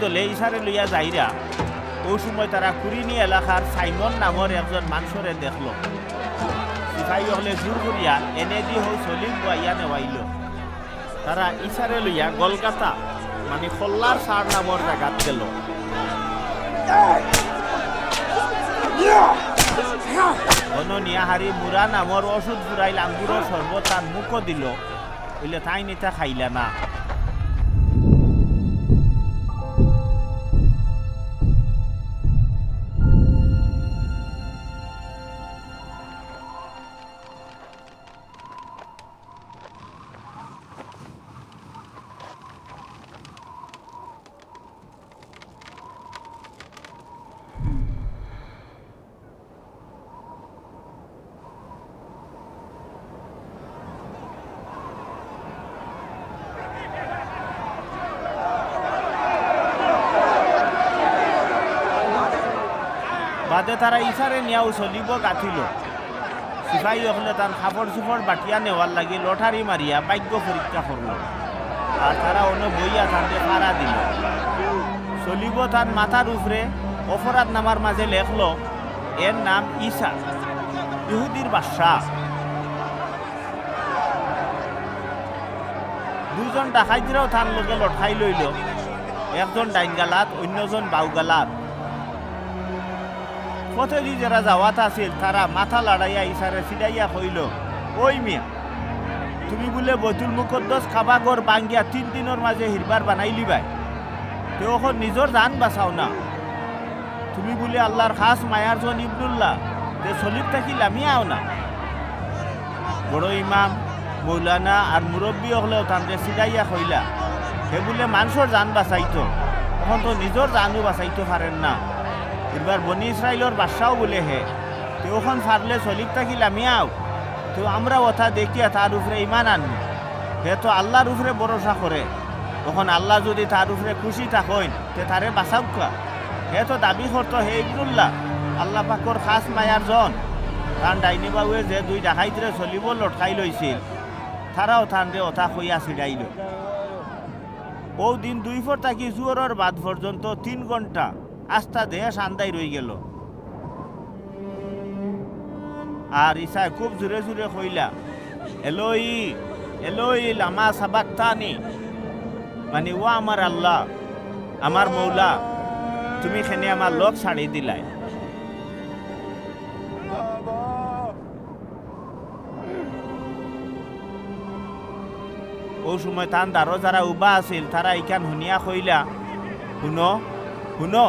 দলে ইসারে লইয়া যাইরা ওই সময় তারা কুড়িনি এলাকার সাইমন নামর একজন মানুষরে দেখল। সিপাহী হলে জোর করিয়া এনে দি হো সলিম বইয়া নেওয়াইল। তারা ইসারে লইয়া গলগাতা মানে খোল্লার সার নামর জায়গাত গেল। নিয়াহারি মুরা নামর ওষুধ ফুরাইল আঙ্গুরের শরবত তার মুখও দিল, বলে তাই নিতা খাইলা না। বাদে তারা ইসারে নিয়াও চলিব গাঁথিল। সিপাহী হলে তার খাপড় চুপড় বাটিয়া নেওয়ার লাগি লটারি মারিয়া ভাগ্য পরীক্ষা করল। আর তারা অন্য বইয়া থানতে পাড়া দিল। চলিব তার মাথার উপরে অপরাধ নামার মাঝে লেখল এর নাম ঈসা, ইহুদির বাদশাহ। দুজন ডাকাইতরাও থান লোকে লঠাই লইল, একজন ডাইন গালাত অন্যজন বাউ গালাত। পথে যারা যাওয়াত আছিল তারা মাথা লড়াইয়া ইসারে ফিরাইয়া কইল, ওই মিয়া তুমি বলে বৈতুল মুকদ্দস খাবাগর বাঙ্গিয়া 3 দিনের মাঝে হিরবার বানাইলি ভাই, তো এখন নিজের জান বাঁচাও না। তুমি বলে আল্লাহর খাস মায়ার জন ইবনুল্লাহ, তে সলিব থাকি লামিয়াও না। বড় ইমাম মৌলানা আর মুরব্বী হলেও তান্তে সিদাইয়া কইলা, সে বলে মানুষের জান বাঁচাইতো, এখন তো নিজের জানও বাঁচাইতে পারেন না। এবার বনি ইসরায়েলের বাদশাও বলে হে, তো ওখান ফারলে সলিব থাকি লামিয়াও, তো আমরা ওথা দেখিয়া তার উপরে ইমান আনবো। হে তো আল্লাহর উপরে ভরসা করে, তখন আল্লাহ যদি তার উপরে খুশি থাকেন তে তারে বাঁচাউকা। হে তো দাবি করতো হে ইবনুল্লাহ আল্লাহ পাকর খাস মায়ার জন। তার ডাইনি বাবুয়ে যে 2 ডাকাইতরে চলিব লটকাই লইছিল, তারাও থানরে ওথা কইয়া ছিড়াইল। ও দিন 2 ফর থাকি জুয়রের বাদ পর্যন্ত 3 ঘন্টা আস্থা দেহ শান্তাই রই গেল। আর ইসা খুব জোরে জোরে কইলা, এলোই এলোই লামা সাবাক্তানি, মানে ও আমার আল্লাহ আমার মৌলা, তুমি খেনে আমার লোক ছাড়ি দিলাই। ও সময় তান দারো যারা উবা আছিল তারা ইখান শুনিয়া কইলা, শুনো শুনো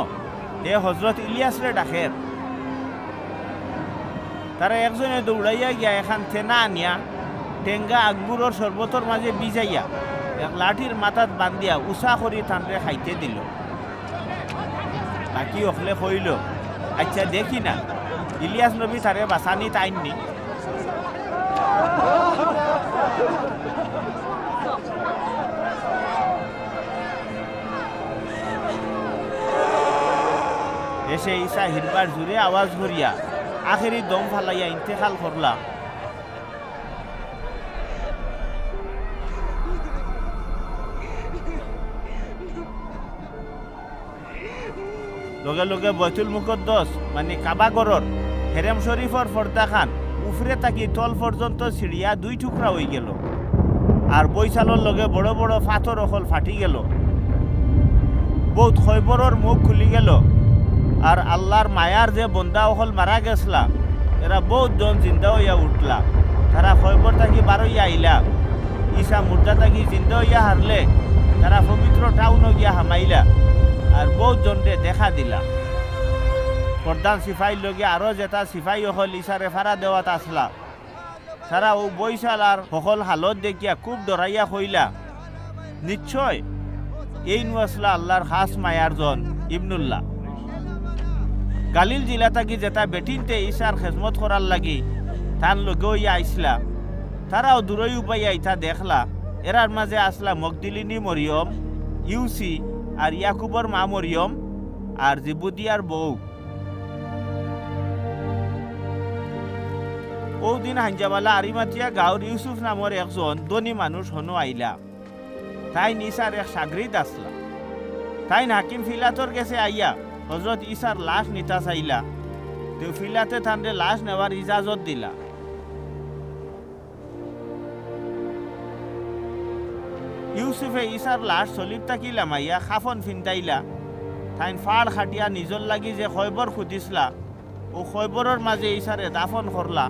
এ হজরত ইলিয়াসরে ডাকের। তারা একজনে দৌড়াইয়া গিয়া এখান থেনা আনিয়া টেঙ্গা আকবুরের শরবতর মাঝে বিজাইয়া এক লাঠির মাথাত বান্ধিয়া উষা করি তানরে খাইতে দিল। বাকি অখলে কইল, আচ্ছা দেখি না ইলিয়াস নবী তারে বাঁচানি তাইননি। এসে ঈসা হিরবার জুড়ে আওয়াজ করিয়া আখেরি দম ফালাইয়া ইন্তেকাল করলা। লগে লগে বৈতুল মুকদ্দস মানে কাবাগরর হেরেম শরীফর পর্দা খান উফরে থাকি তল পর্যন্ত ছিড়িয়া 2 টুকরা হয়ে গেল। আর বৈশালর লগে বড় বড় পাথর অকল ফাটি গেল। বহুত খৈবরের মুখ খুলি গেল। আর আল্লাহর মায়ার যে বন্দা অকল মারা গেছলা এরা বহুত জন জিন্দা হইয়া উঠলা। তারা খৈবর থাকি বারইয়া আইলা। ঈসা মুর্দা থাকি জিন্দা হইয়া হারলে তারা পবিত্র টাউন গিয়া হামাইলা আর বহুত জনরে দেখা দিলা। প্রধান সিপাহীর লগে আরো যেটা সিপাহী অকল ঈসারে ফাড়া দেওয়াত আসলা, তারা ও বৈশাল আর সকল হালত দেখিয়া খুব ডরাইয়া কইলা, নিশ্চয় এই নুয়াসলা আল্লাহর খাস মায়ার জন ইবনুল্লাহ। গালিল জিলা থাকি যেটা বেটিনতে ঈসার খেজমত করার লাগি তার লগে ইয়া আইসলা, তারাও দূরই উপাইয়া ইটা দেখলা। এরার মাঝে আসলা মগদিলিনী মরিয়ম, ইউসি আর ইয়াকুবর মা মরিয়ম আর জিবুদিয়ার বউ। ও দিন হাঞ্জাবালা আরিমাতিয়া গাঁওর ইউসুফ নামের একজন ধনী মানুষ হনো আইলা। তাই নিসার এক সাগরিদ আসলা। তাই হাকিম ফিলাতর গেছে আইয়া হজরত ঈসার লাশ নিতা চাইলা, তো ফিলাতে তানরে লাশ নেওয়ার ইজাজত দিলা। ইউসুফে ঈসার লাশ সলিব তাকি লামাইয়া খাফন ফিন্তাইলা, তাইন ফাড় খাটিয়া নিজর লাগি যে খয়বর খুঁজিসলা ও খয়বরের মাঝে ঈসারে দাফন করলা।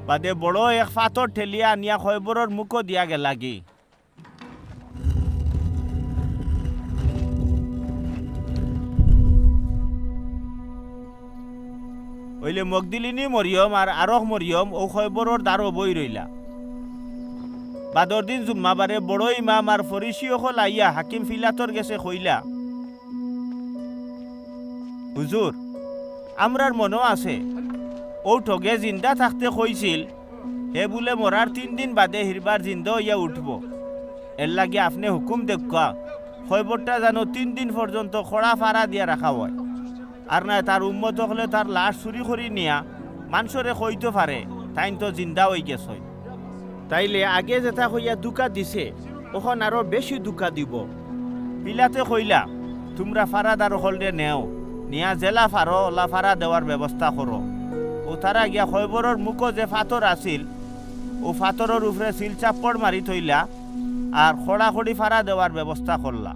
বাদে বড় এক ফাতর ঠেলিয়া আনিয়া খয়বরের মুখও দিয়া গেলাগি। ওইলে মগদিলিনী মরিয়ম আর আরহ মরিয়ম ও খয়বরের দ্বারও বই রইলা। বাদর দিন জুম্মাবারে বড় ইমাম আর ফরিসিয়কল আইয়া হাকিম ফিলাতর গেছে কইলা, হুজুর আমরার মনও আছে ও ঠগে জিন্দা থাকতে কইছিল হে বলে মরার 3 দিন বাদে হিরবার জিন্দা হইয়া উঠব। এর লাগে আপনি হুকুম দেখা খয়বরটা যেন 3 দিন পর্যন্ত খড়া ফাড়া দিয়া রাখা হয়, আর না তার উম্মত হলে তার লাশ চুরি করি নিয়া মানুষরে কইতে পারে তাইন তো জিন্দা হই গেছে। তাইলে আগে যেটা হইয়া দুকা দিছে ওখন আরো বেশি দুকা দিব। পিলাতে কইলা, তোমরা ফারাদার হলরে নেও, নিয়া জেলা ফারো ওলা ফারা দেওয়ার ব্যবস্থা করো। ও তারা গিয়া খয়বরের মুখো যে ফাতর আছিল ও ফাতরের উপরে সিল চাপ্পড় মারি থইলা আর খড়াখড়ি ফারা দেওয়ার ব্যবস্থা করলা।